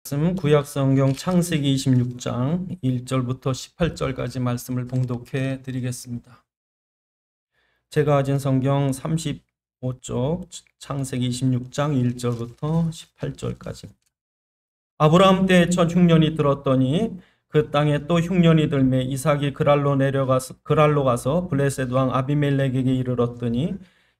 말씀 구약성경 창세기 26장 1절부터 18절까지 말씀을 봉독해 드리겠습니다. 제가 가진 성경 35쪽 창세기 26장 1절부터 18절까지. 아브라함 때 첫 흉년이 들었더니 그 땅에 또 흉년이 들매 이삭이 그랄로 가서 블레셋 왕 아비멜렉에게 이르렀더니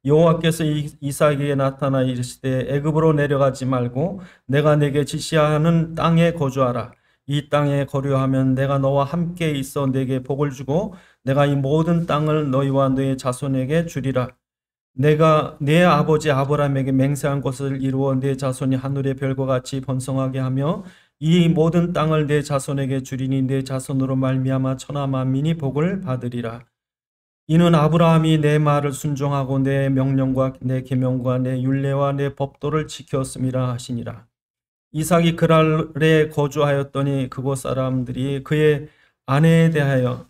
여호와께서 이삭에게 나타나 이르시되 애굽으로 내려가지 말고 내가 내게 지시하는 땅에 거주하라. 이 땅에 거류하면 내가 너와 함께 있어 내게 복을 주고 내가 이 모든 땅을 너희와 너희 자손에게 주리라. 내가 내 아버지 아브라함에게 맹세한 것을 이루어 내 자손이 하늘의 별과 같이 번성하게 하며 이 모든 땅을 내 자손에게 주리니 내 자손으로 말미암아 천하 만민이 복을 받으리라. 이는 아브라함이 내 말을 순종하고 내 명령과 내 계명과 내 율례와 내 법도를 지켰음이라 하시니라. 이삭이 그랄에 거주하였더니 그곳 사람들이 그의 아내에 대하여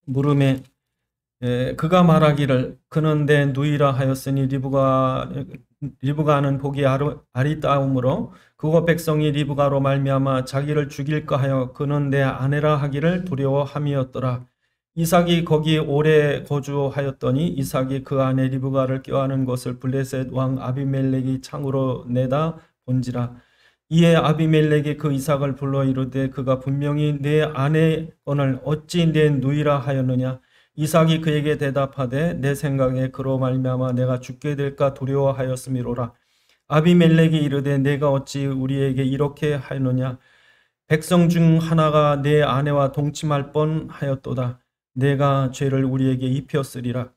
물음에 그가 말하기를 그는 내 누이라 하였으니 리브가는 복이 아리따움으로 그곳 백성이 리브가로 말미암아 자기를 죽일까 하여 그는 내 아내라 하기를 두려워함이었더라. 이삭이 거기 오래 거주하였더니 이삭이 그 아내 리브가를 껴안은 것을 블레셋 왕 아비멜렉이 창으로 내다 본지라. 이에 아비멜렉이 그 이삭을 불러 이르되 그가 분명히 내 아내건을 어찌 내 누이라 하였느냐. 이삭이 그에게 대답하되 내 생각에 그로 말미암아 내가 죽게 될까 두려워하였음이로라. 아비멜렉이 이르되 내가 어찌 우리에게 이렇게 하였느냐. 백성 중 하나가 내 아내와 동침할 뻔하였도다. 내가 죄를 우리에게 입혔으리라.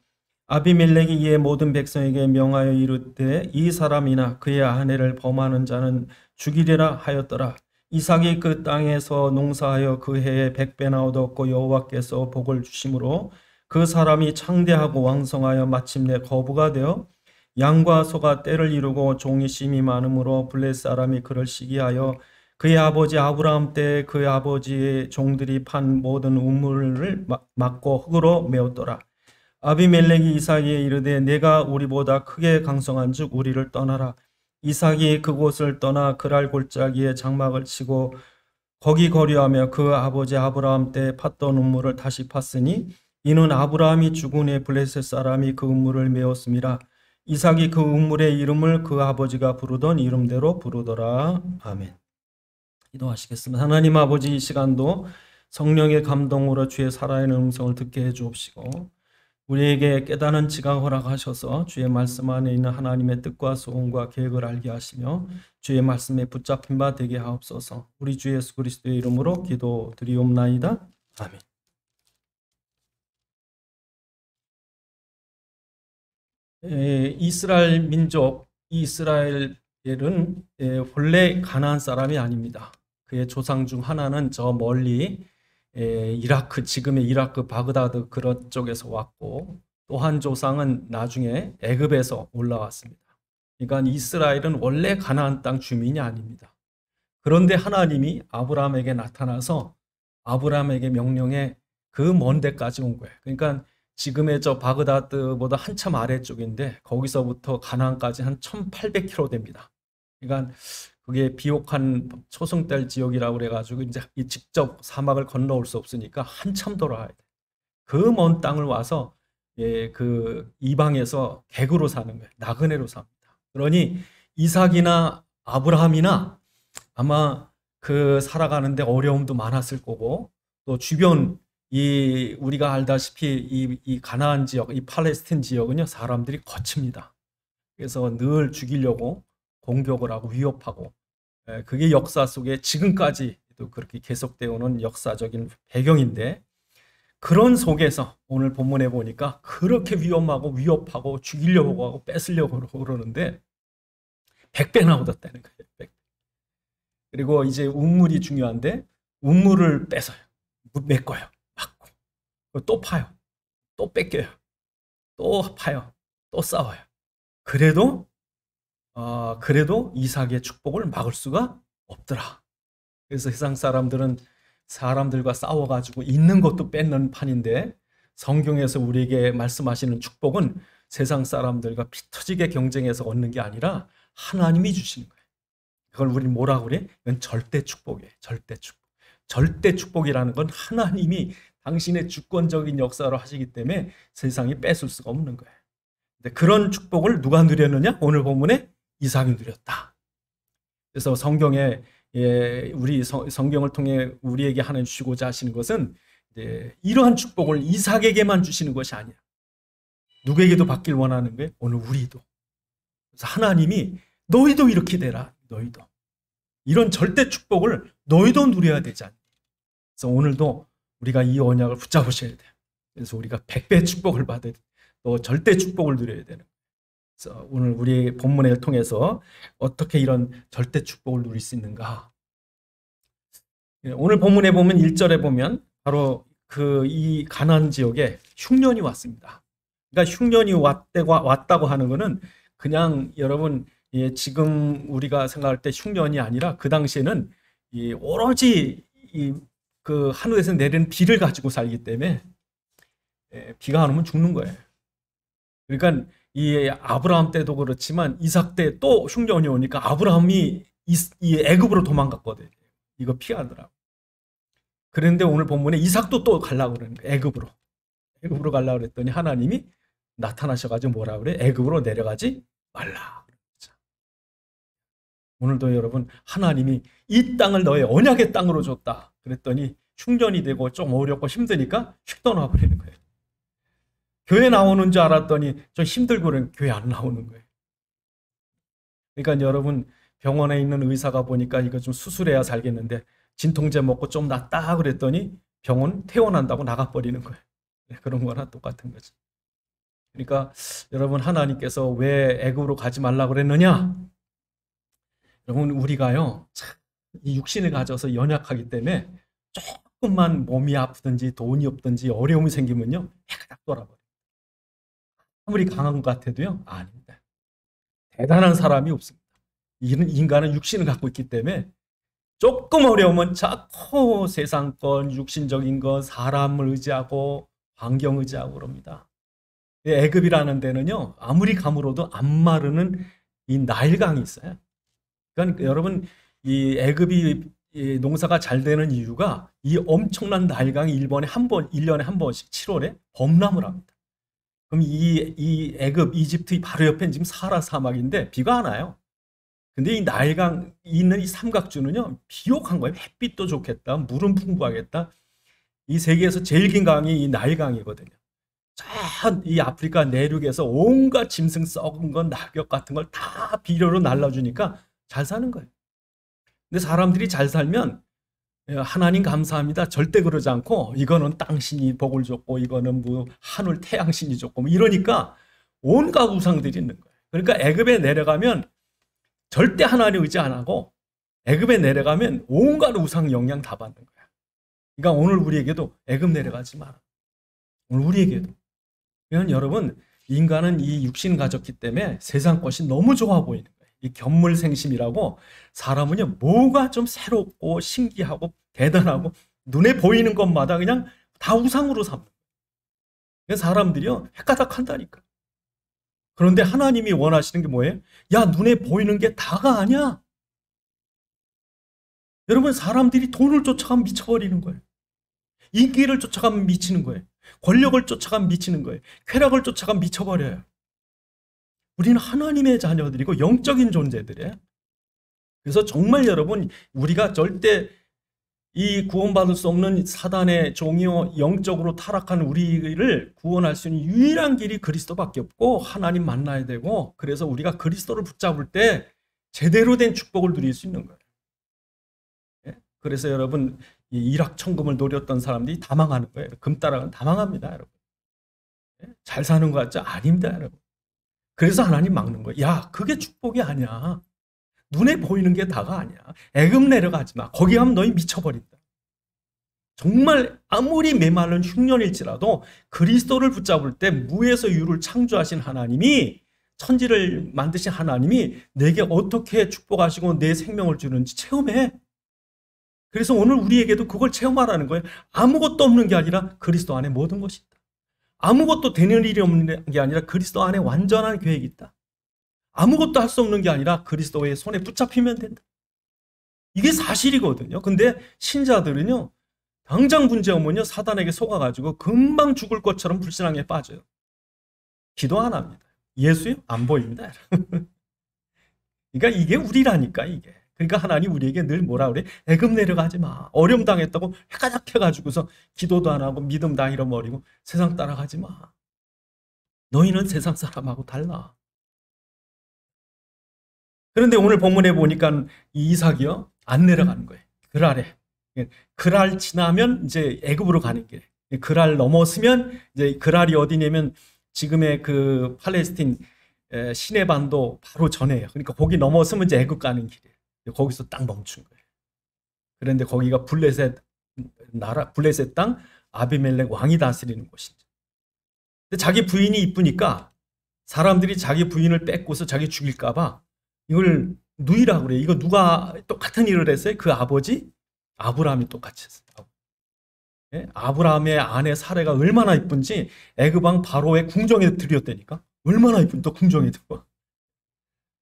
아비멜렉이 이에 모든 백성에게 명하여 이르되 이 사람이나 그의 아내를 범하는 자는 죽이리라 하였더라. 이삭이 그 땅에서 농사하여 그 해에 100배나 얻었고 여호와께서 복을 주심으로 그 사람이 창대하고 왕성하여 마침내 거부가 되어 양과 소가 떼를 이루고 종이 심이 많으므로 블레셋 사람이 그를 시기하여 그의 아버지 아브라함 때 그의 아버지의 종들이 판 모든 우물을 막고 흙으로 메웠더라. 아비멜렉이 이삭에게 이르되 내가 우리보다 크게 강성한즉 우리를 떠나라. 이삭이 그곳을 떠나 그랄 골짜기에 장막을 치고 거기 거류하며 그 아버지 아브라함 때 팠던 우물을 다시 팠으니 이는 아브라함이 죽은 후에 블레셋 사람이 그 우물을 메웠음이라. 이삭이 그 우물의 이름을 그 아버지가 부르던 이름대로 부르더라. 아멘. 기도하시겠습니다. 하나님 아버지, 이 시간도 성령의 감동으로 주의 살아있는 음성을 듣게 해주옵시고 우리에게 깨닫는 지각 허락하셔서 주의 말씀 안에 있는 하나님의 뜻과 소원과 계획을 알게 하시며 주의 말씀에 붙잡힌 바 되게 하옵소서. 우리 주 예수 그리스도의 이름으로 기도드리옵나이다. 아멘. 이스라엘 민족, 이스라엘은 본래 가나안 사람이 아닙니다. 그의 조상 중 하나는 저 멀리 이라크, 지금의 이라크 바그다드 그런 쪽에서 왔고 또 한 조상은 나중에 애굽에서 올라왔습니다. 그러니까 이스라엘은 원래 가나안 땅 주민이 아닙니다. 그런데 하나님이 아브라함에게 나타나서 아브라함에게 명령해 그 먼 데까지 온 거예요. 그러니까 지금의 저 바그다드보다 한참 아래쪽인데 거기서부터 가나안까지 한 1800km 됩니다. 그러니까 그게 비옥한 초승달 지역이라고 그래가지고 이제 직접 사막을 건너올 수 없으니까 한참 돌아야 돼. 그 먼 땅을 와서 그 이방에서 객으로 사는 거예요. 나그네로 삽니다. 그러니 이삭이나 아브라함이나 아마 그 살아가는데 어려움도 많았을 거고 또 주변 우리가 알다시피 이 가나안 지역, 이 팔레스틴 지역은요 사람들이 거칩니다. 그래서 늘 죽이려고 공격을 하고 위협하고 그게 역사 속에 지금까지도 그렇게 계속되어 오는 역사적인 배경인데 그런 속에서 오늘 본문에 보니까 그렇게 위협하고 죽이려고 하고 뺏으려고 그러는데 100배나 얻었다는 거예요. 100배. 그리고 이제 우물이 중요한데 우물을 뺏어요. 메꿔요. 막고 또 파요. 또 뺏겨요. 또 파요. 또 싸워요. 그래도 이삭의 축복을 막을 수가 없더라. 그래서 세상 사람들은 사람들과 싸워가지고 있는 것도 뺏는 판인데 성경에서 우리에게 말씀하시는 축복은 세상 사람들과 피 터지게 경쟁해서 얻는 게 아니라 하나님이 주시는 거예요. 그걸 우리 뭐라고 그래? 이건 절대 축복이에요. 절대 축복. 절대 축복이라는 건 하나님이 당신의 주권적인 역사로 하시기 때문에 세상이 뺏을 수가 없는 거예요. 근데 그런 축복을 누가 누렸느냐? 오늘 본문에 이삭이 누렸다. 그래서 성경에 우리 성경을 통해 우리에게 하나님 주시고자 하시는 것은 이러한 축복을 이삭에게만 주시는 것이 아니야. 누구에게도 받길 원하는 거예요. 오늘 우리도. 그래서 하나님이 너희도 이렇게 되라. 너희도. 이런 절대 축복을 너희도 누려야 되지 않니? 그래서 오늘도 우리가 이 언약을 붙잡으셔야 돼요. 그래서 우리가 100배 축복을 받아야 돼. 또 절대 축복을 누려야 되는. 그래서 오늘 우리 본문을 통해서 어떻게 이런 절대 축복을 누릴 수 있는가? 오늘 본문에 보면 1절에 보면 바로 이 가나안 지역에 흉년이 왔습니다. 그러니까 흉년이 왔다고 하는 것은 그냥 여러분 지금 우리가 생각할 때 흉년이 아니라 그 당시에는 오로지 그 하늘에서 내리는 비를 가지고 살기 때문에 비가 안 오면 죽는 거예요. 그러니까 이 아브라함 때도 그렇지만 이삭 때 또 흉년이 오니까 아브라함이 이 애굽으로 도망갔거든요. 이거 피하더라고. 그런데 오늘 본문에 이삭도 또 가려고 그러는 거예요. 애굽으로 가려고 그랬더니 하나님이 나타나셔가지고 뭐라 그래? 애굽으로 내려가지 말라. 오늘도 여러분 하나님이 이 땅을 너의 언약의 땅으로 줬다. 그랬더니 흉년이 되고 좀 어렵고 힘드니까 휙 떠나버리는 거예요. 교회 나오는 줄 알았더니 좀 힘들고는 교회 안 나오는 거예요. 그러니까 여러분 병원에 있는 의사가 보니까 이거 좀 수술해야 살겠는데 진통제 먹고 좀 낫다 그랬더니 병원 퇴원한다고 나가버리는 거예요. 그런 거나 똑같은 거죠. 그러니까 여러분 하나님께서 왜 애굽으로 가지 말라고 그랬느냐? 여러분 우리가요 이 육신을 가져서 연약하기 때문에 조금만 몸이 아프든지 돈이 없든지 어려움이 생기면요 해가 딱 돌아버려요. 아무리 강한 것 같아도요 아닙니다. 대단한 사람이 없습니다. 인간은 육신을 갖고 있기 때문에 조금 어려우면 자꾸 세상권, 육신적인 것, 사람을 의지하고 환경 의지하고 그럽니다. 애굽이라는 데는요 아무리 가물어도 안 마르는 이 나일강이 있어요. 그러니까 여러분 이 애굽이 농사가 잘 되는 이유가 이 엄청난 나일강이 1년에 한 번씩 7월에 범람을 합니다. 그럼 이 애굽, 이집트 바로 옆엔 지금 사하라 사막인데 비가 안 와요. 근데 이 나일강 있는 이 삼각주는요 비옥한 거예요. 햇빛도 좋겠다, 물은 풍부하겠다. 이 세계에서 제일 긴 강이 이 나일강이거든요. 이 아프리카 내륙에서 온갖 짐승 썩은 건 낙엽 같은 걸 다 비료로 날라주니까 잘 사는 거예요. 근데 사람들이 잘 살면 하나님 감사합니다. 절대 그러지 않고 이거는 땅신이 복을 줬고 이거는 뭐 하늘 태양신이 줬고 뭐 이러니까 온갖 우상들이 있는 거예요. 그러니까 애굽에 내려가면 절대 하나님 의지 안 하고 애굽에 내려가면 온갖 우상 영향 다 받는 거야. 그러니까 오늘 우리에게도 애굽 내려가지 마라. 오늘 우리에게도. 그러면 여러분 인간은 이 육신 가졌기 때문에 세상 것이 너무 좋아 보이는 거예요. 이 견물생심이라고 사람은요 뭐가 좀 새롭고 신기하고 대단하고 눈에 보이는 것마다 그냥 다 우상으로 삼는 거예요. 사람들이요 헷가닥 한다니까. 그런데 하나님이 원하시는 게 뭐예요? 야 눈에 보이는 게 다가 아니야. 여러분 사람들이 돈을 쫓아가면 미쳐버리는 거예요. 인기를 쫓아가면 미치는 거예요. 권력을 쫓아가면 미치는 거예요. 쾌락을 쫓아가면 미쳐버려요. 우리는 하나님의 자녀들이고 영적인 존재들이에요. 그래서 정말 여러분 우리가 절대 이 구원받을 수 없는 사단의 종이요 영적으로 타락한 우리를 구원할 수 있는 유일한 길이 그리스도밖에 없고 하나님 만나야 되고 그래서 우리가 그리스도를 붙잡을 때 제대로 된 축복을 누릴 수 있는 거예요. 그래서 여러분 이 일확천금을 노렸던 사람들이 다 망하는 거예요. 금따라가는 다 망합니다, 여러분. 잘 사는 것 같죠? 아닙니다, 여러분. 그래서 하나님 막는 거예요. 야, 그게 축복이 아니야. 눈에 보이는 게 다가 아니야. 애굽 내려가지 마. 거기 가면 너희 미쳐버린다. 정말 아무리 메마른 흉년일지라도 그리스도를 붙잡을 때 무에서 유를 창조하신 하나님이 천지를 만드신 하나님이 내게 어떻게 축복하시고 내 생명을 주는지 체험해. 그래서 오늘 우리에게도 그걸 체험하라는 거예요. 아무것도 없는 게 아니라 그리스도 안에 모든 것이 있다. 아무것도 되는 일이 없는 게 아니라 그리스도 안에 완전한 계획이 있다. 아무것도 할 수 없는 게 아니라 그리스도의 손에 붙잡히면 된다. 이게 사실이거든요. 근데 신자들은요, 당장 문제오면요, 사단에게 속아가지고 금방 죽을 것처럼 불신앙에 빠져요. 기도 안 합니다. 예수요? 안 보입니다. 그러니까 이게 우리라니까, 이게. 그러니까 하나님 우리에게 늘 뭐라 그래? 애굽 내려가지 마. 어려움 당했다고 해가작해가지고서 기도도 안 하고 믿음 다 잃어버리고 세상 따라가지 마. 너희는 세상 사람하고 달라. 그런데 오늘 본문에 보니까 이 이삭이요, 안 내려가는 거예요. 그랄에. 그랄 지나면 이제 애굽으로 가는 길. 그랄 넘었으면 이제 그랄이 어디냐면 지금의 그 팔레스틴 시내반도 바로 전에요. 그러니까 거기 넘었으면 이제 애굽 가는 길이에요. 거기서 딱 멈춘 거예요. 그런데 거기가 블레셋 나라, 블레셋 땅 아비멜렉 왕이 다스리는 곳이죠. 근데 자기 부인이 이쁘니까 사람들이 자기 부인을 뺏고서 자기 죽일까봐 이걸 누이라고 그래요. 이거 누가 똑같은 일을 했어요? 그 아버지 아브라함이 똑같이 했어요. 예? 아브라함의 아내 사레가 얼마나 이쁜지 애굽 왕 바로의 궁정에 들였다니까. 얼마나 이쁜 또 궁정에 들어.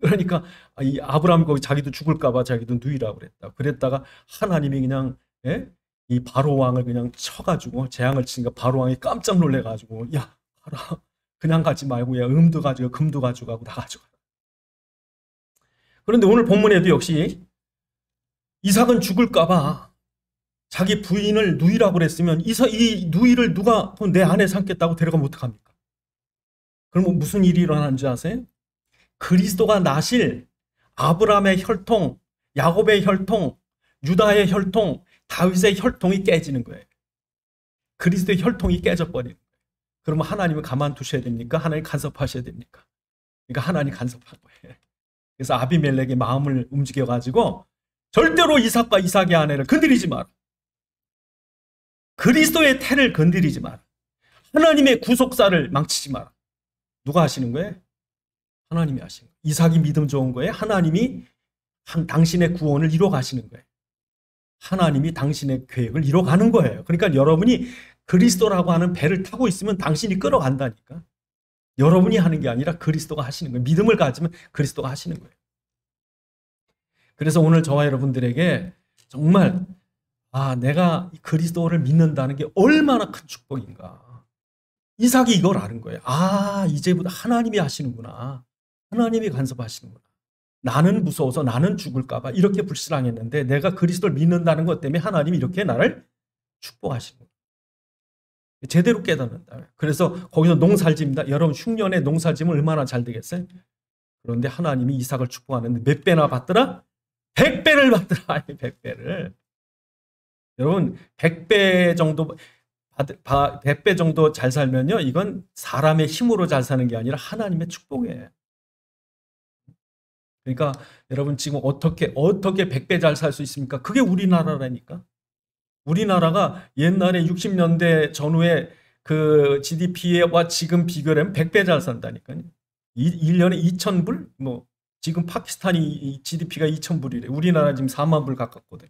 그러니까 이 아브라함이 거기 자기도 죽을까봐 자기도 누이라고 그랬다. 그랬다가 하나님이 그냥, 예? 이 바로 왕을 그냥 쳐가지고 재앙을 치니까 바로 왕이 깜짝 놀래가지고, 야, 가라. 그냥 가지 말고, 야, 음도 가지고 금도 가져가고 다 가져가. 그런데 오늘 본문에도 역시 이삭은 죽을까봐 자기 부인을 누이라고 그랬으면 이 누이를 누가 내 아내 삼겠다고 데려가면 어떡합니까? 그럼 무슨 일이 일어나는지 아세요? 그리스도가 나실 아브라함의 혈통, 야곱의 혈통, 유다의 혈통, 다윗의 혈통이 깨지는 거예요. 그리스도의 혈통이 깨져버리는 거예요. 그러면 하나님을 가만두셔야 됩니까? 하나님 간섭하셔야 됩니까? 그러니까 하나님 간섭한 거예요. 그래서 아비멜렉의 마음을 움직여가지고 절대로 이삭과 이삭의 아내를 건드리지 마라. 그리스도의 태를 건드리지 마라. 하나님의 구속사를 망치지 마라. 누가 하시는 거예요? 하나님이 하시는 거예요. 이삭이 믿음 좋은 거예요. 하나님이 당신의 구원을 이뤄 가시는 거예요. 하나님이 당신의 계획을 이뤄 가는 거예요. 그러니까 여러분이 그리스도라고 하는 배를 타고 있으면 당신이 끌어간다니까. 여러분이 하는 게 아니라 그리스도가 하시는 거예요. 믿음을 가지면 그리스도가 하시는 거예요. 그래서 오늘 저와 여러분들에게 정말 내가 그리스도를 믿는다는 게 얼마나 큰 축복인가. 이삭이 이걸 아는 거예요. 이제부터 하나님이 하시는구나. 하나님이 간섭하시는구나. 나는 무서워서 나는 죽을까 봐 이렇게 불신앙했는데 내가 그리스도를 믿는다는 것 때문에 하나님이 이렇게 나를 축복하시는 거예요. 제대로 깨닫는다. 그래서 거기서 농사짓니다. 여러분 흉년에 농사짓으면 얼마나 잘 되겠어요? 그런데 하나님이 이삭을 축복하는데 몇 배나 받더라? 100배를 받더라. 100배를. 여러분 100배 정도 100배 정도 잘 살면요. 이건 사람의 힘으로 잘 사는 게 아니라 하나님의 축복이에요. 그러니까 여러분 지금 어떻게 100배 잘 살 수 있습니까? 그게 우리나라라니까. 우리나라가 옛날에 60년대 전후에 그 GDP와 지금 비교하면 100배 잘 산다니까요. 1년에 2,000불? 뭐 지금 파키스탄이 GDP가 2,000불이래. 우리나라 지금 4만 불 가깝거든.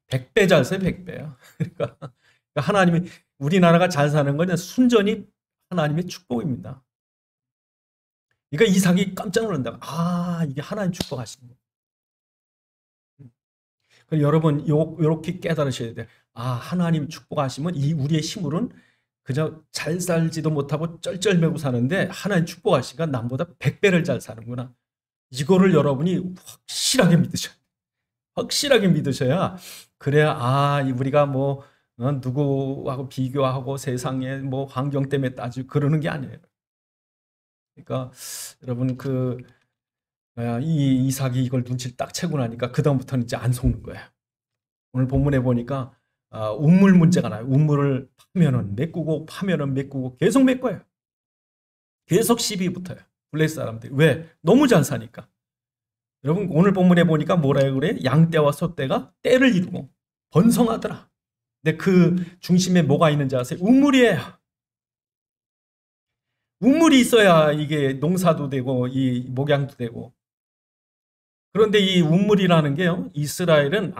100배 잘 사, 100배야. 그러니까 하나님이 우리나라가 잘 사는 건 순전히 하나님의 축복입니다. 그러니까 이삭이 깜짝 놀란다. 이게 하나님 축복하시는 거예요. 여러분 이렇게 깨달으셔야 돼요. 하나님 축복하시면 이 우리의 힘으로는 그저 잘 살지도 못하고 쩔쩔매고 사는데 하나님 축복하시니까 남보다 100배를 잘 사는구나. 이거를 여러분이 확실하게 믿으셔야 돼요. 확실하게 믿으셔야 그래야 우리가 뭐 누구하고 비교하고 세상에 뭐 환경 때문에 따지고 그러는 게 아니에요. 그러니까 여러분 이 이삭이 이걸 눈치를 딱 채고 나니까 그다음부터는 이제 안 속는 거예요. 오늘 본문에 보니까 운물 문제가 나요. 운물을 파면은 메꾸고 파면은 메꾸고 계속 메꿔요. 계속 시비 붙어요. 블레셋 사람들이. 왜? 너무 잘 사니까. 여러분 오늘 본문에 보니까 뭐라 그래? 양떼와 소떼가 떼를 이루고 번성하더라. 근데 그 중심에 뭐가 있는지 아세요? 운물이에요. 운물이 있어야 이게 농사도 되고 이 목양도 되고. 그런데 이 운물이라는 게요. 이스라엘은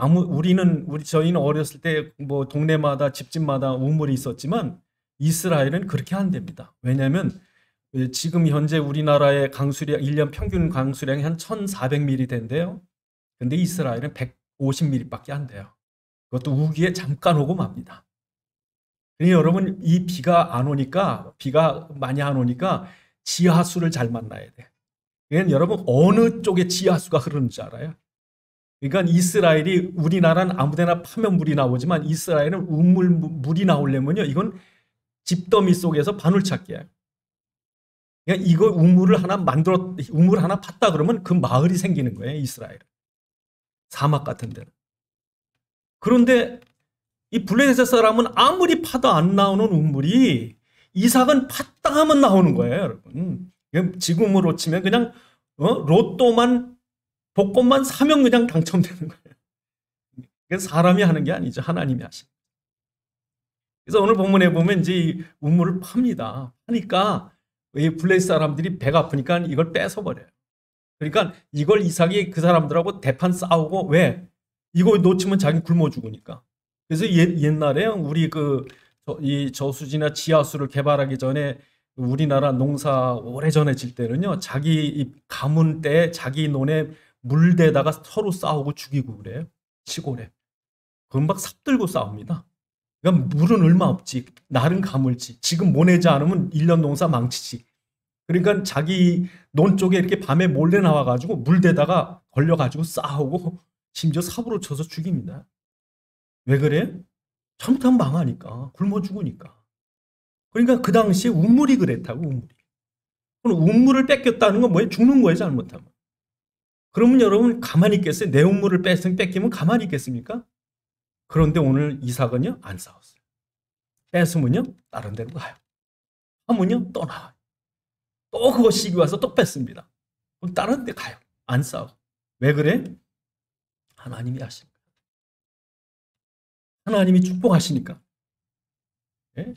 저희는 어렸을 때 뭐 동네마다 집집마다 운물이 있었지만 이스라엘은 그렇게 안 됩니다. 왜냐하면 지금 현재 우리나라의 강수량 1년 평균 강수량이 한 1,400mm 된대요. 근데 이스라엘은 150mm밖에 안 돼요. 그것도 우기에 잠깐 오고 맙니다. 그러니 여러분, 이 비가 안 오니까, 비가 많이 안 오니까 지하수를 잘 만나야 돼. 그러니까 여러분, 어느 쪽에 지하수가 흐르는지 알아요? 그러니까 이스라엘이, 우리나라는 아무데나 파면 물이 나오지만 이스라엘은 물이 나오려면요, 이건 집더미 속에서 바늘찾기예요. 그러니까 이거 우물을 하나 팠다 그러면 그 마을이 생기는 거예요, 이스라엘. 사막 같은 데는. 그런데 이 블레셋 사람은 아무리 파도 안 나오는 우물이 이삭은 팠다 하면 나오는 거예요, 여러분. 지금으로 치면 그냥 로또만 복권만 사면 그냥 당첨되는 거예요. 사람이 하는 게 아니죠, 하나님이 하신. 그래서 오늘 본문에 보면 이제 우물을 팝니다. 하니까 이 블레셋 사람들이 배가 아프니까 이걸 뺏어버려요. 그러니까 이걸 이삭이 그 사람들하고 대판 싸우고, 왜? 이거 놓치면 자기 굶어 죽으니까. 그래서 옛날에 우리 이 저수지나 지하수를 개발하기 전에 우리나라 농사 오래전에 질 때는요, 자기 가문 때 자기 논에 물대다가 서로 싸우고 죽이고 그래요. 시골에. 그건 막 삽들고 싸웁니다. 그러니까 물은 얼마 없지. 날은 가물지. 지금 모내지 않으면 1년 농사 망치지. 그러니까 자기 논 쪽에 이렇게 밤에 몰래 나와가지고 물대다가 걸려가지고 싸우고 심지어 삽으로 쳐서 죽입니다. 왜 그래? 잘못하면 망하니까. 굶어 죽으니까. 그러니까 그 당시에 우물이 그랬다고, 우물이. 그럼 우물을 뺏겼다는 건 뭐예요? 죽는 거예요, 잘못하면. 그러면 여러분 가만히 있겠어요? 내 우물을 뺏기면 가만히 있겠습니까? 그런데 오늘 이삭은요, 안 싸웠어요. 뺏으면요, 다른 데로 가요. 하면요, 또 나와요. 또 그거 시기 와서 또 뺏습니다. 그럼 다른 데 가요. 안 싸워. 왜 그래? 하나님이 하신 거예요. 하나님이 축복하시니까. 예?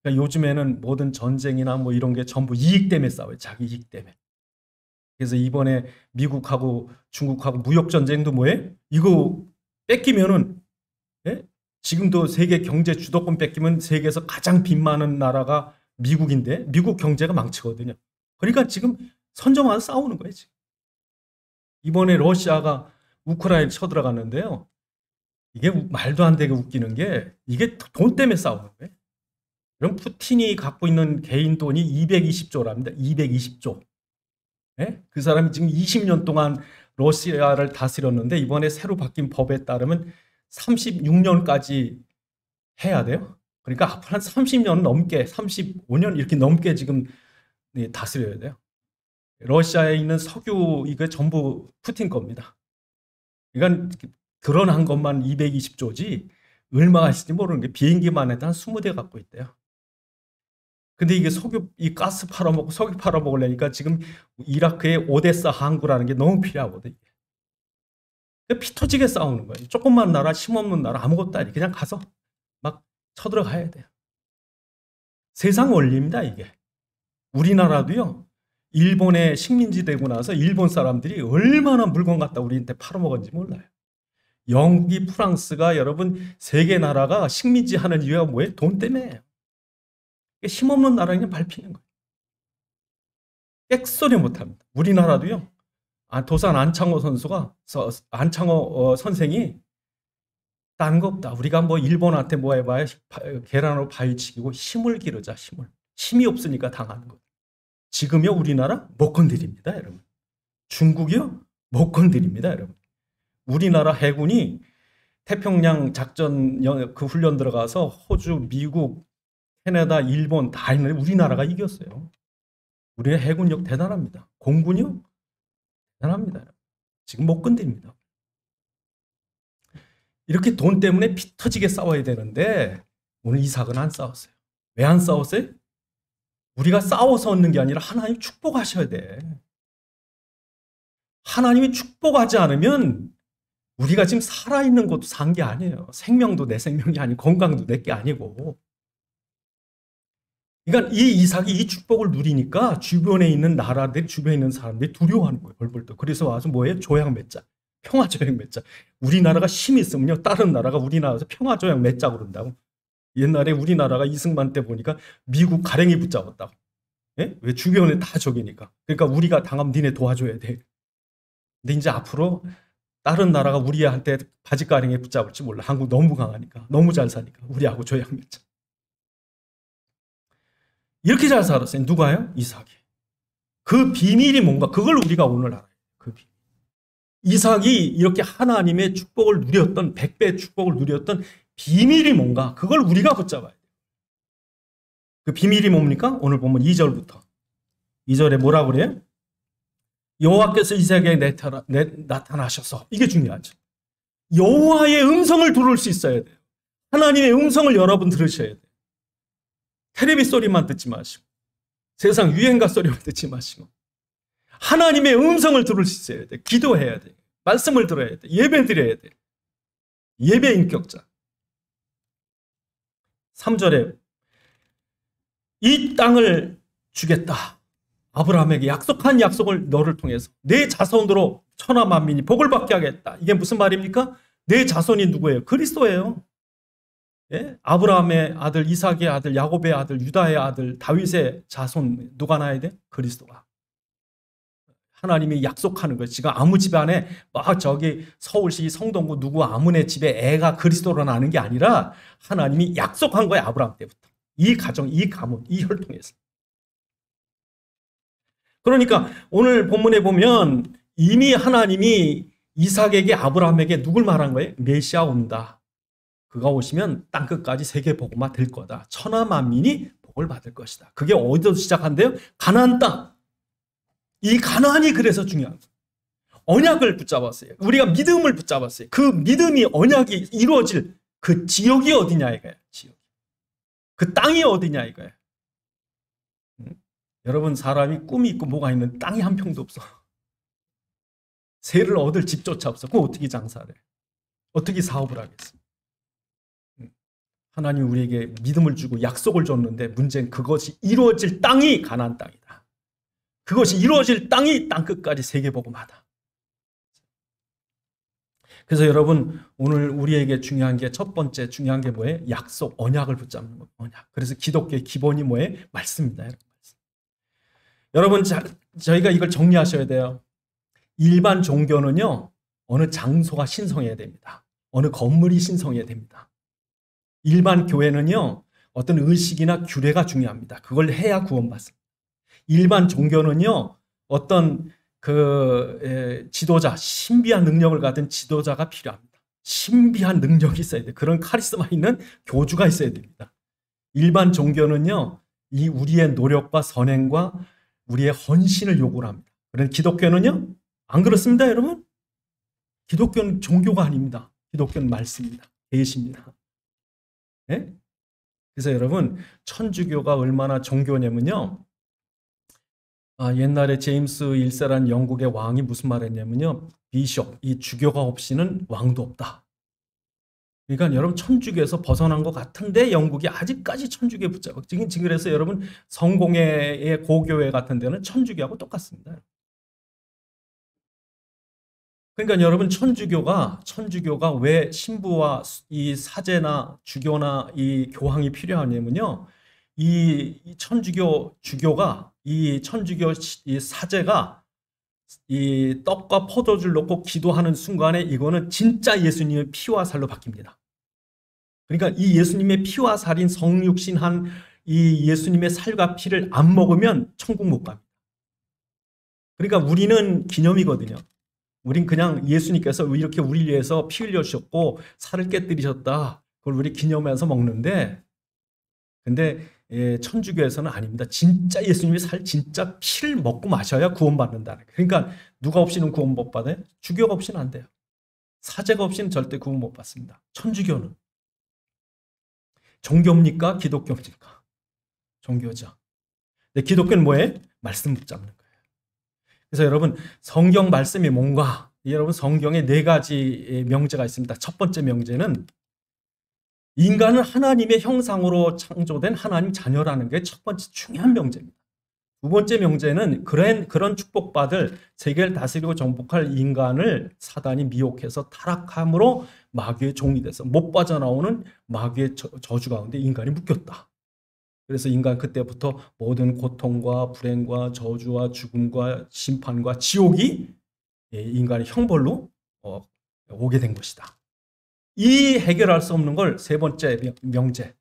그러니까 요즘에는 모든 전쟁이나 뭐 이런 게 전부 이익 때문에 싸워요. 자기 이익 때문에. 그래서 이번에 미국하고 중국하고 무역 전쟁도 뭐예요? 이거 뺏기면은, 예? 지금도 세계 경제 주도권 뺏기면 세계에서 가장 빚 많은 나라가 미국인데 미국 경제가 망치거든요. 그러니까 지금 선점와서 싸우는 거예요, 지금. 이번에 러시아가 우크라이나에 쳐들어갔는데요. 이게 말도 안 되게 웃기는 게 이게 돈 때문에 싸우는 거예요. 그럼 푸틴이 갖고 있는 개인 돈이 220조랍니다. 220조. 예? 그 사람이 지금 20년 동안 러시아를 다스렸는데 이번에 새로 바뀐 법에 따르면 36년까지 해야 돼요. 그러니까 앞으로 한 30년 넘게, 35년 이렇게 넘게 지금 다스려야 돼요. 러시아에 있는 석유 이거 전부 푸틴 겁니다. 그러니까 드러난 것만 220조지 얼마가 있을지 모르는 게 비행기만 해도 한 20대 갖고 있대요. 근데 이게 이 가스 팔아먹고 석유 팔아먹으려니까 지금 이라크의 오데사 항구라는 게 너무 필요하거든요. 피 터지게 싸우는 거예요. 조금만 나라, 힘없는 나라, 아무것도 아니 그냥 가서 막 쳐들어가야 돼요. 세상 원리입니다, 이게. 우리나라도요, 일본에 식민지 되고 나서 일본 사람들이 얼마나 물건 갖다 우리한테 팔아먹었는지 몰라요. 영국이, 프랑스가 여러분 세계 나라가 식민지 하는 이유가 뭐예요? 돈 때문에. 힘없는 나라에 밟히는 거예요. 객소리 못합니다. 우리나라도요. 도산 안창호 선생이 다른 거 없다. 우리가 뭐 일본한테 뭐 해봐야 계란으로 바위치기고 힘을 기르자, 힘을. 힘이 없으니까 당하는 거예요. 지금요, 우리나라 못 건드립니다, 여러분. 중국이요, 못 건드립니다, 여러분. 우리나라 해군이 태평양 작전 그 훈련 들어가서 호주, 미국, 캐나다, 일본 다 있는데 우리나라가 이겼어요. 우리의 해군력 대단합니다. 공군요, 대단합니다. 지금 못 건드립니다. 이렇게 돈 때문에 피 터지게 싸워야 되는데 오늘 이삭은 안 싸웠어요. 왜 안 싸웠어요? 우리가 싸워서 얻는 게 아니라 하나님 축복하셔야 돼. 하나님이 축복하지 않으면 우리가 지금 살아있는 것도 산 게 아니에요. 생명도 내 생명이 아니고 건강도 내 게 아니고. 그러니까 이 이삭이 이 축복을 누리니까 주변에 있는 나라들, 주변에 있는 사람들이 두려워하는 거예요. 벌벌떡. 그래서 와서 뭐예요? 조약 맺자. 평화 조약 맺자. 우리나라가 힘이 있으면요, 다른 나라가 우리나라에서 평화 조약 맺자 그런다고. 옛날에 우리나라가 이승만 때 보니까 미국 가랭이 붙잡았다고. 예? 왜? 주변에 다 적이니까. 그러니까 우리가 당하면 니네 도와줘야 돼. 근데 이제 앞으로 다른 나라가 우리한테 바지가랑이에 붙잡을지 몰라. 한국 너무 강하니까. 너무 잘 사니까. 우리하고 조약맺자. 이렇게 잘 살았어요. 누가요? 이삭이. 그 비밀이 뭔가 그걸 우리가 오늘 알아요. 그 비밀. 이삭이 이렇게 하나님의 축복을 누렸던 100배의 축복을 누렸던 비밀이 뭔가 그걸 우리가 붙잡아야 돼요. 그 비밀이 뭡니까? 오늘 보면 2절부터. 2절에 뭐라고 그래요? 여호와께서 이삭에게 나타나셔서 이게 중요하죠. 여호와의 음성을 들을 수 있어야 돼요. 하나님의 음성을 여러분 들으셔야 돼요. 텔레비 소리만 듣지 마시고 세상 유행가 소리만 듣지 마시고 하나님의 음성을 들을 수 있어야 돼요. 기도해야 돼요. 말씀을 들어야 돼요. 예배 드려야 돼요. 예배 인격자. 3절에 이 땅을 주겠다. 아브라함에게 약속한 약속을 너를 통해서 내 자손으로 천하 만민이 복을 받게 하겠다. 이게 무슨 말입니까? 내 자손이 누구예요? 그리스도예요. 예? 아브라함의 아들, 이삭의 아들, 야곱의 아들, 유다의 아들, 다윗의 자손 누가 나야 돼? 그리스도가. 하나님이 약속하는 거예요. 지금 아무 집안에 막 저기 서울시 성동구 누구 아무네 집에 애가 그리스도로 나는 게 아니라 하나님이 약속한 거예요. 아브라함 때부터. 이 가정, 이 가문, 이 혈통에서. 그러니까 오늘 본문에 보면 이미 하나님이 이삭에게 아브라함에게 누굴 말한 거예요? 메시아 온다. 그가 오시면 땅끝까지 세계 복음화 될 거다. 천하 만민이 복을 받을 것이다. 그게 어디서 시작한대요? 가나안 땅. 이 가나안이 그래서 중요한 거예요. 언약을 붙잡았어요. 우리가 믿음을 붙잡았어요. 그 믿음이 언약이 이루어질 그 지역이 어디냐 이거예요. 지역. 그 땅이 어디냐 이거예요. 여러분 사람이 꿈이 있고 뭐가 있는 땅이 한 평도 없어. 세를 얻을 집조차 없어. 그럼 어떻게 장사를 해? 어떻게 사업을 하겠어? 하나님이 우리에게 믿음을 주고 약속을 줬는데 문제는 그것이 이루어질 땅이 가나안 땅이다. 그것이 이루어질 땅이 땅끝까지 세계복음화다. 그래서 여러분 오늘 우리에게 중요한 게 첫 번째 중요한 게 뭐예요? 약속, 언약을 붙잡는 거. 언약. 그래서 기독교의 기본이 뭐예요? 말씀입니다. 여러분 저희가 이걸 정리하셔야 돼요. 일반 종교는요. 어느 장소가 신성해야 됩니다. 어느 건물이 신성해야 됩니다. 일반 교회는요. 어떤 의식이나 규례가 중요합니다. 그걸 해야 구원받습니다. 일반 종교는요. 어떤 지도자, 신비한 능력을 가진 지도자가 필요합니다. 신비한 능력이 있어야 돼요. 그런 카리스마 있는 교주가 있어야 됩니다. 일반 종교는요. 이 우리의 노력과 선행과 우리의 헌신을 요구를 합니다. 그런데 기독교는요. 안 그렇습니다, 여러분? 기독교는 종교가 아닙니다. 기독교는 말씀입니다. 계시입니다. 네? 그래서 여러분 천주교가 얼마나 종교냐면요. 옛날에 제임스 1세라는 영국의 왕이 무슨 말 했냐면요. 비숍, 이 주교가 없이는 왕도 없다. 그러니까 여러분 천주교에서 벗어난 것 같은데 영국이 아직까지 천주교에 붙잡고 지금 그래서 여러분 성공회의 고교회 같은 데는 천주교하고 똑같습니다. 그러니까 여러분 천주교가 왜 신부와 이 사제나 주교나 이 교황이 필요하냐면요. 이 주교가 이 천주교 이 사제가 이 떡과 포도주를 놓고 기도하는 순간에 이거는 진짜 예수님의 피와 살로 바뀝니다. 그러니까 이 예수님의 피와 살인 성육신한 이 예수님의 살과 피를 안 먹으면 천국 못 갑니다. 그러니까 우리는 기념이거든요. 우린 그냥 예수님께서 이렇게 우리를 위해서 피 흘려주셨고 살을 깨뜨리셨다. 그걸 우리 기념하면서 먹는데 근데 천주교에서는 아닙니다. 진짜 예수님이 진짜 피를 먹고 마셔야 구원받는다. 그러니까 누가 없이는 구원 못 받아요? 주교가 없이는 안 돼요. 사제가 없이는 절대 구원 못 받습니다. 천주교는. 종교입니까? 기독교입니까? 종교죠. 근데 기독교는 뭐예요? 말씀 붙잡는 거예요. 그래서 여러분 성경 말씀이 뭔가 여러분 성경에 4가지 명제가 있습니다. 첫 번째 명제는 인간은 하나님의 형상으로 창조된 하나님 자녀라는 게 첫 번째 중요한 명제입니다. 두 번째 명제는 그런 축복받을 세계를 다스리고 정복할 인간을 사단이 미혹해서 타락함으로 마귀의 종이 돼서 못 빠져나오는 마귀의 저주 가운데 인간이 묶였다. 그래서 인간 그때부터 모든 고통과 불행과 저주와 죽음과 심판과 지옥이 인간의 형벌로 오게 된 것이다. 이 해결할 수 없는 걸 세 번째 명제.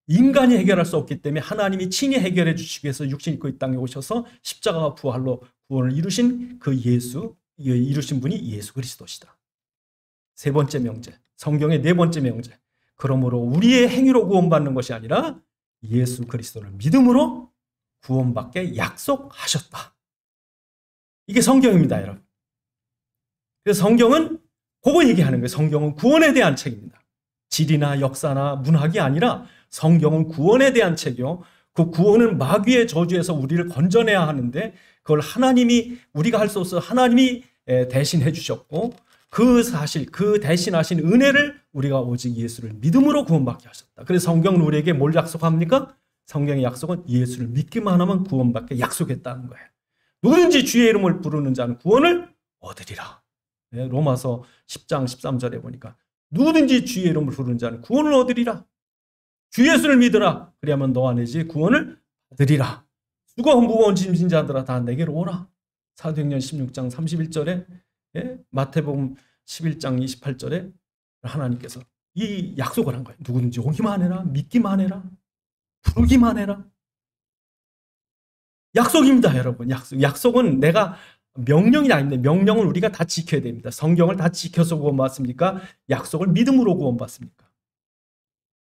인간이 해결할 수 없기 때문에 하나님이 친히 해결해 주시기 위해서 육신 입고 이 땅에 오셔서 십자가와 부활로 구원을 이루신 그 이루신 분이 예수 그리스도시다. 세 번째 명제. 성경의 네 번째 명제. 그러므로 우리의 행위로 구원받는 것이 아니라 예수 그리스도를 믿음으로 구원받게 약속하셨다. 이게 성경입니다, 여러분. 그래서 성경은 그거 얘기하는 거예요. 성경은 구원에 대한 책입니다. 지리나 역사나 문학이 아니라 성경은 구원에 대한 책이요. 그 구원은 마귀의 저주에서 우리를 건져내야 하는데 그걸 하나님이 우리가 할 수 없어 하나님이 대신해 주셨고 그 사실 그 대신하신 은혜를 우리가 오직 예수를 믿음으로 구원받게 하셨다. 그래서 성경은 우리에게 뭘 약속합니까? 성경의 약속은 예수를 믿기만 하면 구원받게 약속했다는 거예요. 누구든지 주의 이름을 부르는 자는 구원을 얻으리라. 로마서 10장 13절에 보니까 누구든지 주의 이름을 부르는 자는 구원을 얻으리라. 주 예수를 믿으라. 그리하면 너와 내 집에 구원을 얻으리라. 수고 무거운 짐진 자들아 다 내게로 오라. 사도행전 16장 31절에 마태복음 11장 28절에 하나님께서 이 약속을 한 거예요. 누구든지 오기만 해라. 믿기만 해라. 부르기만 해라. 약속입니다, 여러분. 약속은 내가 명령이 아닌데 명령을 우리가 다 지켜야 됩니다. 성경을 다 지켜서 구원받습니까? 약속을 믿음으로 구원받습니까?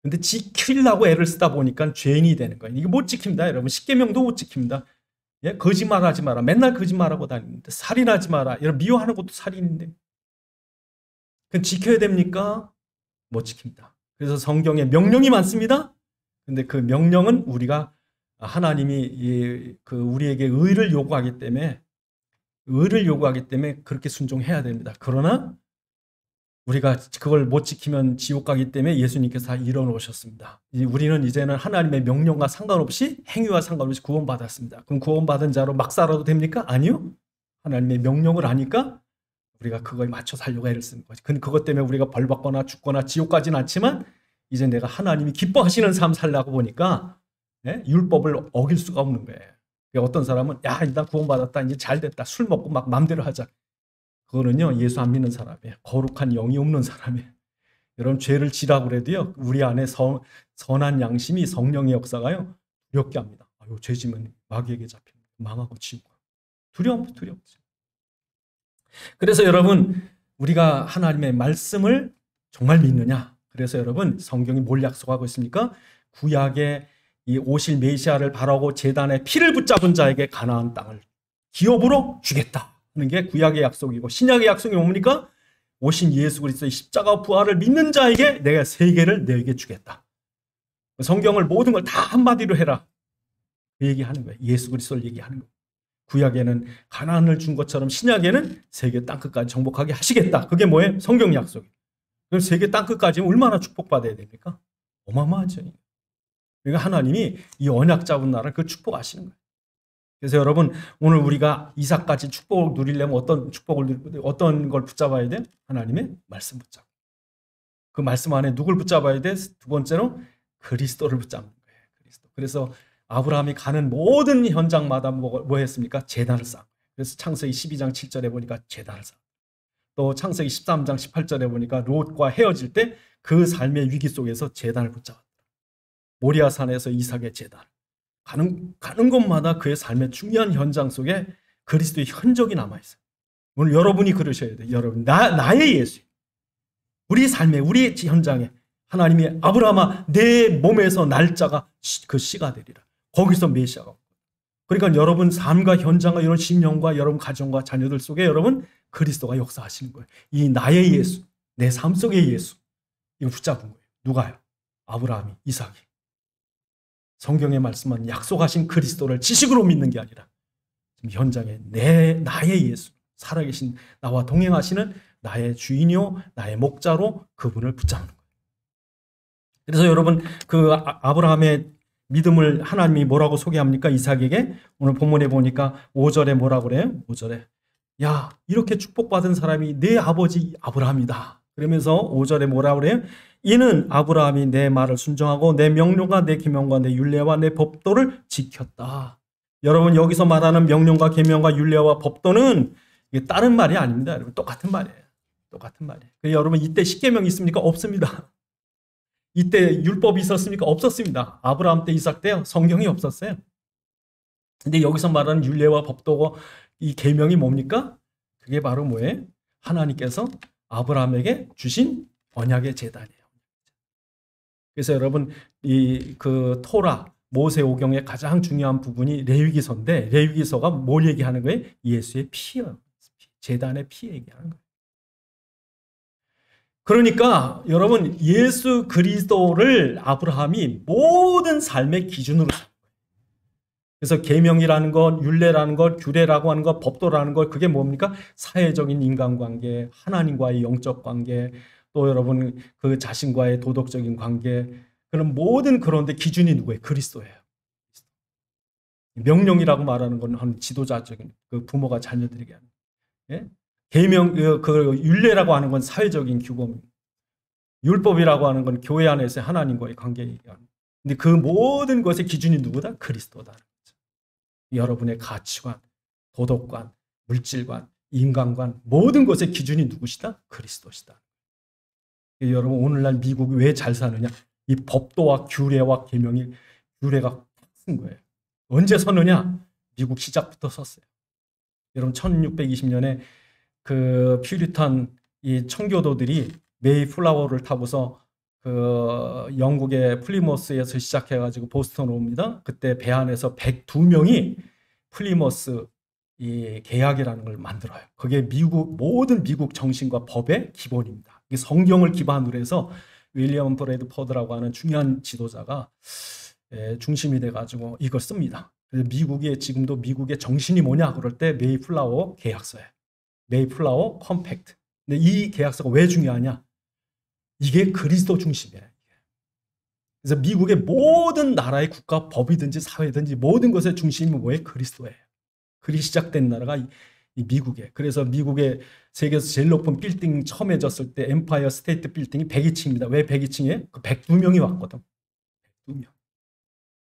근데 지키려고 애를 쓰다 보니까 죄인이 되는 거예요. 이게 못 지킵니다, 여러분. 십계명도 못 지킵니다. 거짓말하지 마라. 맨날 거짓말하고 다니는데 살인하지 마라. 여러분 미워하는 것도 살인인데. 그건 지켜야 됩니까? 못 지킵니다. 그래서 성경에 명령이 많습니다. 근데 그 명령은 우리가 하나님이 우리에게 의를 요구하기 때문에 그렇게 순종해야 됩니다. 그러나 우리가 그걸 못 지키면 지옥 가기 때문에 예수님께서 다 이뤄놓으셨습니다. 우리는 이제는 하나님의 명령과 상관없이 행위와 상관없이 구원받았습니다. 그럼 구원받은 자로 막 살아도 됩니까? 아니요. 하나님의 명령을 아니까 우리가 그거에 맞춰 살려고 애를 쓰는 거지. 그것 때문에 우리가 벌받거나 죽거나 지옥 가진 않지만 이제 내가 하나님이 기뻐하시는 삶 살려고 보니까 율법을 어길 수가 없는 거예요. 어떤 사람은 야, 나 구원받았다. 이제 잘 됐다. 술 먹고 막 맘대로 하자. 그거는요, 예수 안 믿는 사람이에요. 거룩한 영이 없는 사람이에요. 여러분, 죄를 지라고 그래도요, 우리 안에 선한 양심이 성령의 역사가요, 두렵게 합니다. 아유, 죄 지면 마귀에게 잡힙니다. 망하고 지우고. 두렵죠. 그래서 여러분, 우리가 하나님의 말씀을 정말 믿느냐? 그래서 여러분, 성경이 뭘 약속하고 있습니까? 구약의 이 오실 메시아를 바라고 제단에 피를 붙잡은 자에게 가나안 땅을 기업으로 주겠다 하는 게 구약의 약속이고, 신약의 약속이 뭡니까? 오신 예수 그리스도의 십자가 부활을 믿는 자에게 내가 세계를 너에게 주겠다. 성경을 모든 걸 다 한마디로 해라. 그 얘기하는 거예요. 예수 그리스도를 얘기하는 거예요. 구약에는 가나안을 준 것처럼 신약에는 세계 땅끝까지 정복하게 하시겠다. 그게 뭐예요? 성경 약속이에요. 그럼 세계 땅끝까지 얼마나 축복받아야 됩니까? 어마어마하죠. 그러니까 하나님이 이 언약 잡은 나라를 그 축복하시는 거예요. 그래서 여러분, 오늘 우리가 이삭같이 축복을 누리려면 어떤 걸 붙잡아야 돼? 하나님의 말씀 붙잡고. 그 말씀 안에 누굴 붙잡아야 돼? 두 번째로 그리스도를 붙잡는 거예요. 그리스도. 그래서 아브라함이 가는 모든 현장마다 뭐 했습니까? 제단을 쌓은 거예요. 그래서 창세기 12장 7절에 보니까 제단을 쌓은 거예요. 또 창세기 13장 18절에 보니까 롯과 헤어질 때 그 삶의 위기 속에서 제단을 붙잡았다. 모리아산에서 이삭의 제단. 가는 곳마다 그의 삶의 중요한 현장 속에 그리스도의 흔적이 남아있어요. 오늘 여러분이 그러셔야 돼요. 여러분, 나의 예수. 우리 삶에, 우리 현장에 하나님이 아브라함아, 내 몸에서 날짜가 그 씨가 되리라. 거기서 메시아가. 그러니까 여러분 삶과 현장과 이런 심령과 여러분 가정과 자녀들 속에 여러분 그리스도가 역사하시는 거예요. 이 나의 예수, 내 삶 속의 예수. 이거 붙잡은 거예요. 누가요? 아브라함이, 이삭이. 성경의 말씀은 약속하신 그리스도를 지식으로 믿는 게 아니라 지금 현장에 나의 예수, 살아계신 나와 동행하시는 나의 주인이요, 나의 목자로 그분을 붙잡는 거예요. 그래서 여러분 그 아브라함의 믿음을 하나님이 뭐라고 소개합니까? 이삭에게 오늘 본문에 보니까 5절에 뭐라고 그래요? 5절에 야, 이렇게 축복받은 사람이 내 아버지 아브라함이다. 그러면서 5절에 뭐라고 그래요? 이는 아브라함이 내 말을 순종하고 내 명령과 내 계명과 내 율례와 내 법도를 지켰다. 여러분 여기서 말하는 명령과 계명과 율례와 법도는 이게 다른 말이 아닙니다. 여러분 똑같은 말이에요. 똑같은 말이에요. 여러분 이때 십계명이 있습니까? 없습니다. 이때 율법이 있었습니까? 없었습니다. 아브라함 때, 이삭 때요. 성경이 없었어요. 근데 여기서 말하는 율례와 법도고 이 계명이 뭡니까? 그게 바로 뭐예요? 하나님께서 아브라함에게 주신 언약의 제단이에요. 그래서 여러분 이 그 토라 모세오경의 가장 중요한 부분이 레위기서인데 레위기서가 뭘 얘기하는 거예요? 예수의 피요. 제단의 피 얘기하는 거예요. 그러니까 여러분 예수 그리스도를 아브라함이 모든 삶의 기준으로 삼은 거예요. 그래서 계명이라는 것, 율례라는 것, 규례라고 하는 것, 법도라는 것 그게 뭡니까? 사회적인 인간관계, 하나님과의 영적 관계, 또 여러분 그 자신과의 도덕적인 관계 그런 모든 그런데 기준이 누구예요? 그리스도예요. 명령이라고 말하는 건 한 지도자적인 그 부모가 자녀들에게 하는 예? 계명 그 율례라고 하는 건 사회적인 규범, 율법이라고 하는 건 교회 안에서 하나님과의 관계 얘기하는. 근데 그 모든 것의 기준이 누구다? 그리스도다. 여러분의 가치관, 도덕관, 물질관, 인간관 모든 것의 기준이 누구시다? 그리스도시다. 여러분 오늘날 미국이 왜 잘 사느냐? 이 법도와 규례와 계명이 규례가 쓴 거예요. 언제 섰느냐? 미국 시작부터 섰어요. 여러분 1620년에 그 퓨리탄 이 청교도들이 메이플라워를 타고서 그 영국의 플리머스에서 시작해가지고 보스턴으로 옵니다. 그때 배 안에서 102명이 플리머스 이 계약이라는 걸 만들어요. 그게 모든 미국 정신과 법의 기본입니다. 이게 성경을 기반으로 해서 윌리엄 브래드퍼드라고 하는 중요한 지도자가 중심이 돼가지고 이걸 씁니다. 그래서 지금도 미국의 정신이 뭐냐 그럴 때 메이플라워 계약서예요. 메이플라워 컴팩트. 근데 이 계약서가 왜 중요하냐? 이게 그리스도 중심이에요. 그래서 미국의 모든 나라의 국가 법이든지 사회든지 모든 것의 중심이 뭐예요? 그리스도예요. 그리 시작된 나라가 이 미국이에요. 그래서 미국의 세계에서 제일 높은 빌딩 처음 해졌을 때 엠파이어 스테이트 빌딩이 102층입니다. 왜 102층이에요? 그 102명이 왔거든. 102명.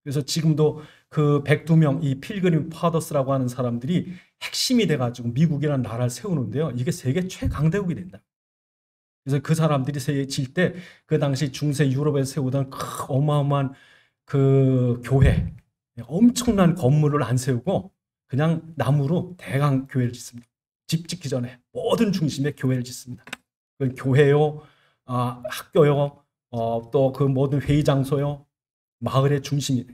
그래서 지금도 그 102명 이 필그림 파더스라고 하는 사람들이 핵심이 돼가지고 미국이라는 나라를 세우는데요. 이게 세계 최강대국이 된다. 그래서 그 사람들이 질 때 그 당시 중세 유럽에서 세우던 어마어마한 그 교회, 엄청난 건물을 안 세우고 그냥 나무로 대강 교회를 짓습니다. 집 짓기 전에 모든 중심에 교회를 짓습니다. 그 교회요, 학교요, 또 그 모든 회의 장소요, 마을의 중심이.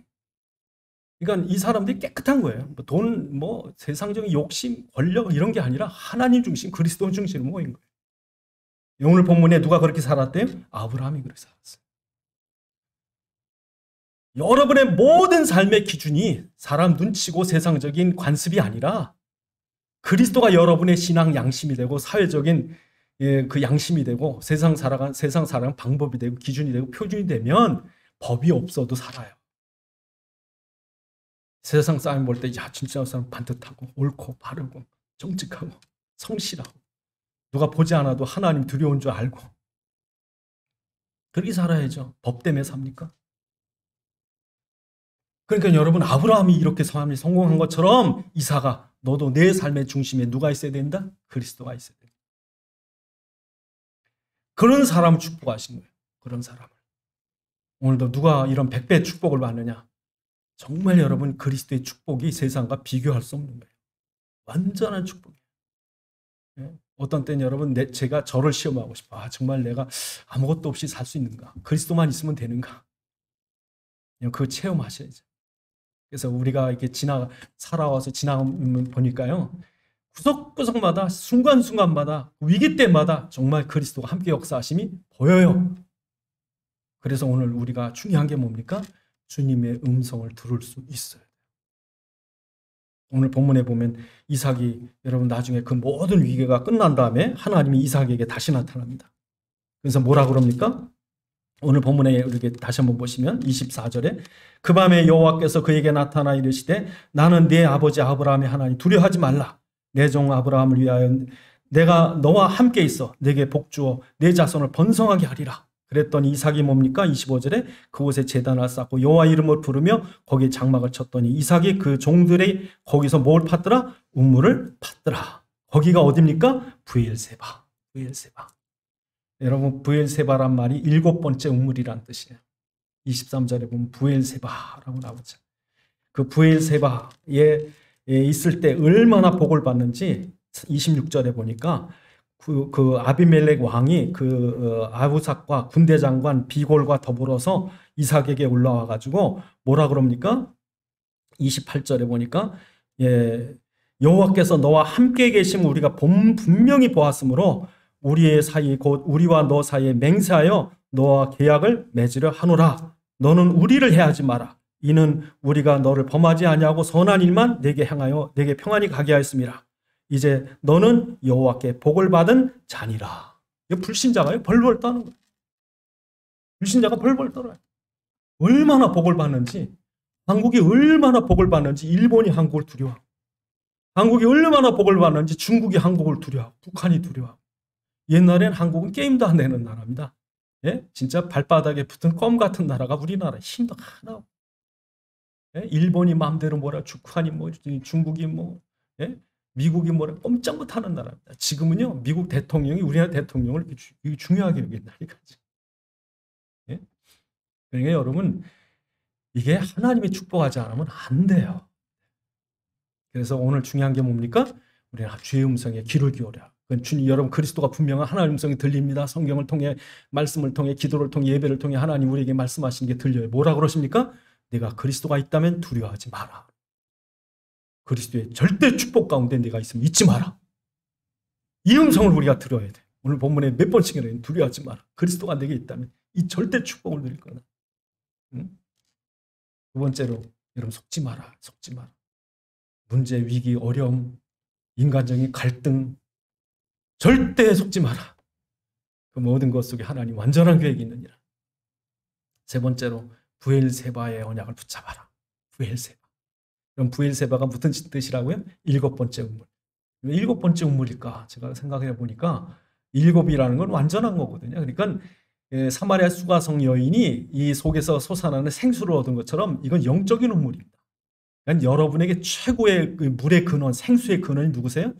그러니까 이 사람들이 깨끗한 거예요. 돈, 세상적인 욕심, 권력 이런 게 아니라 하나님 중심, 그리스도 중심으로 모인 거예요. 오늘 본문에 누가 그렇게 살았대요? 아브라함이 그렇게 살았어요. 여러분의 모든 삶의 기준이 사람 눈치고 세상적인 관습이 아니라 그리스도가 여러분의 신앙 양심이 되고 사회적인 그 양심이 되고 세상 살아가는 방법이 되고 기준이 되고 표준이 되면 법이 없어도 살아요. 세상 사람 볼 때 야 진짜 사람 반듯하고 옳고 바르고 정직하고 성실하고 누가 보지 않아도 하나님 두려운 줄 알고 그렇게 살아야죠. 법 때문에 삽니까? 그러니까 여러분 아브라함이 이렇게 삶이 성공한 것처럼 이사가 너도 내 삶의 중심에 누가 있어야 된다? 그리스도가 있어야 된다. 그런 사람을 축복하신 거예요. 그런 사람을. 오늘도 누가 이런 100배 축복을 받느냐? 정말 여러분 그리스도의 축복이 세상과 비교할 수 없는 거예요. 완전한 축복이에요. 어떤 때는 여러분 제가 저를 시험하고 싶어. 정말 내가 아무것도 없이 살 수 있는가? 그리스도만 있으면 되는가? 그거 체험하셔야죠. 그래서 우리가 이렇게 살아와서 지나가면 보니까요. 구석구석마다 순간순간마다 위기 때마다 정말 그리스도가 함께 역사하심이 보여요. 그래서 오늘 우리가 중요한 게 뭡니까? 주님의 음성을 들을 수 있어요. 오늘 본문에 보면 이삭이 여러분 나중에 그 모든 위기가 끝난 다음에 하나님이 이삭에게 다시 나타납니다. 그래서 뭐라 그럽니까? 오늘 본문에 이렇게 다시 한번 보시면 24절에 그 밤에 여호와께서 그에게 나타나 이르시되 나는 네 아버지 아브라함의 하나님 두려워하지 말라. 내 종 아브라함을 위하여 내가 너와 함께 있어 내게 복주어 내 자손을 번성하게 하리라. 그랬더니 이삭이 뭡니까? 25절에 그곳에 제단을 쌓고 여호와 이름을 부르며 거기에 장막을 쳤더니 이삭이 그 종들이 거기서 뭘 팠더라? 우물을 팠더라. 거기가 어디입니까? 브엘세바. 브엘세바. 여러분, 브엘세바란 말이 7번째 우물이란 뜻이에요. 23절에 보면 브엘세바라고 나오죠. 그 브엘세바에 있을 때 얼마나 복을 받는지 26절에 보니까 그 아비멜렉 왕이 그 아부삭과 군대 장관 비골과 더불어서 이삭에게 올라와 가지고 뭐라 그럽니까? 28절에 보니까 여호와께서 너와 함께 계심을 우리가 분명히 보았으므로 우리의 사이 곧 우리와 너 사이에 맹세하여 너와 계약을 맺으려 하노라. 너는 우리를 해하지 마라. 이는 우리가 너를 범하지 아니하고 선한 일만 내게 향하여 내게 평안히 가게 하였음이라. 이제 너는 여호와께 복을 받은 자니라. 이거 불신자가요? 벌벌 떠는 거예요. 불신자가 벌벌 떨어요. 얼마나 복을 받는지, 한국이 얼마나 복을 받는지 일본이 한국을 두려워하고, 한국이 얼마나 복을 받는지 중국이 한국을 두려워하고, 북한이 두려워하고. 옛날엔 한국은 게임도 안 되는 나라입니다. 예? 진짜 발바닥에 붙은 껌 같은 나라가 우리나라. 힘도 하나 없고. 예? 일본이 마음대로 뭐라, 북한이 뭐, 중국이 뭐, 예? 미국이 뭐라 꼼짝 못하는 나라입니다. 지금은요, 미국 대통령이 우리나라 대통령을 중요하게 여긴다니까요. 예? 그러니까 여러분, 이게 하나님의 축복하지 않으면 안 돼요. 그래서 오늘 중요한 게 뭡니까? 우리는 주의 음성에 귀를 기울여. 주님, 여러분, 그리스도가 분명한 하나님의 음성이 들립니다. 성경을 통해, 말씀을 통해, 기도를 통해, 예배를 통해 하나님 우리에게 말씀하시는 게 들려요. 뭐라 그러십니까? 내가 그리스도가 있다면 두려워하지 마라. 그리스도의 절대 축복 가운데 내가 있으면 잊지 마라. 이 음성을 우리가 들어야 돼. 오늘 본문에 몇 번씩이나 두려워하지 마라. 그리스도가 내게 있다면 이 절대 축복을 누릴 거다. 응? 두 번째로, 여러분, 속지 마라. 속지 마라. 문제, 위기, 어려움, 인간적인 갈등, 절대 속지 마라. 그 모든 것 속에 하나님 완전한 계획이 있느니라. 세 번째로, 브엘세바의 언약을 붙잡아라. 브엘세바. 그럼 브엘세바가 무슨 뜻이라고요? 7번째 우물. 왜 7번째 우물일까? 제가 생각해 보니까 7이라는 건 완전한 거거든요. 그러니까 사마리아 수가성 여인이 이 속에서 솟아나는 생수를 얻은 것처럼 이건 영적인 우물입니다. 그러니까 여러분에게 최고의 그 물의 근원, 생수의 근원이 누구세요?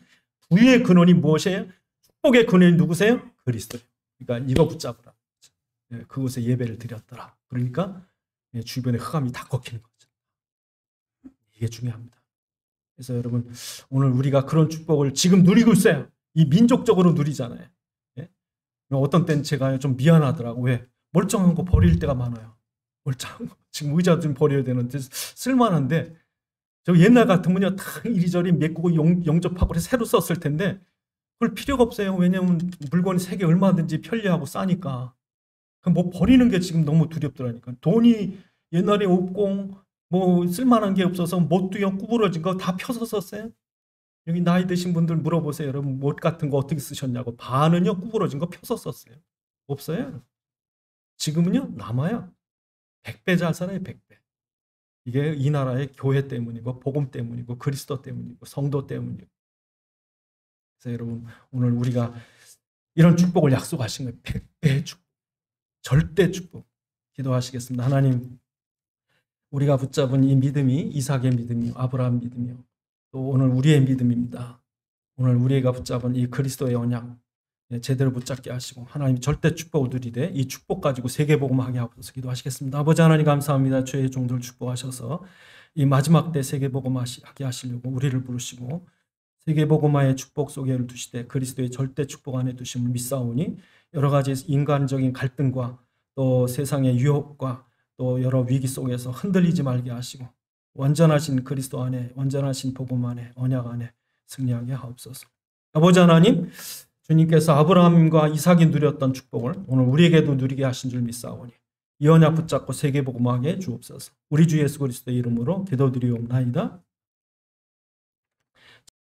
부유의 근원이 무엇이에요? 축복의 근원이 누구세요? 그리스도예요. 그러니까 이거 붙잡으라. 그곳에 예배를 드렸더라. 그러니까 주변의 흑암이 다 꺾이는 거죠. 이게 중요합니다. 그래서 여러분, 오늘 우리가 그런 축복을 지금 누리고 있어요. 이 민족적으로 누리잖아요. 예? 어떤 때는 제가 좀 미안하더라고. 왜? 멀쩡한 거 버릴 때가 많아요. 멀쩡한 거. 지금 의자도 좀 버려야 되는데 쓸만한데 저 옛날 같으면요, 다 이리저리 메꾸고 영접하고 새로 썼을 텐데 그럴 필요가 없어요. 왜냐하면 물건이 색이 얼마든지 편리하고 싸니까. 그럼 뭐 버리는 게 지금 너무 두렵더라니까. 돈이 옛날에 없고 뭐 쓸만한 게 없어서 못도요 구부러진 거 다 펴서 썼어요. 여기 나이 드신 분들 물어보세요. 여러분, 못 같은 거 어떻게 쓰셨냐고. 반은요 구부러진 거 펴서 썼어요. 없어요. 지금은요 남아요. 100배 잘 살아요. 100배. 이게 이 나라의 교회 때문이고 복음 때문이고 그리스도 때문이고 성도 때문이고. 그래서 여러분, 오늘 우리가 이런 축복을 약속하신 거예요. 100배의 축복. 절대 축복. 기도하시겠습니다. 하나님, 우리가 붙잡은 이 믿음이 이삭의 믿음이요, 아브라함 믿음이요, 또 오늘 우리의 믿음입니다. 오늘 우리가 붙잡은 이 그리스도의 언약 제대로 붙잡게 하시고 하나님 절대 축복을 누리되 이 축복 가지고 세계복음하게 하옵소서. 기도하시겠습니다. 아버지 하나님 감사합니다. 주의 종들을 축복하셔서 이 마지막 때 세계복음하게 하시려고 우리를 부르시고 세계복음화의 축복 속에 두시되 그리스도의 절대 축복 안에 두심을 믿사오니 여러 가지 인간적인 갈등과 또 세상의 유혹과 또 여러 위기 속에서 흔들리지 말게 하시고 완전하신 그리스도 안에, 완전하신 복음 안에, 언약 안에 승리하게 하옵소서. 아버지 하나님, 주님께서 아브라함과 이삭이 누렸던 축복을 오늘 우리에게도 누리게 하신 줄 믿사오니 이 언약 붙잡고 세계복음하게 주옵소서. 우리 주 예수 그리스도의 이름으로 기도드리옵나이다.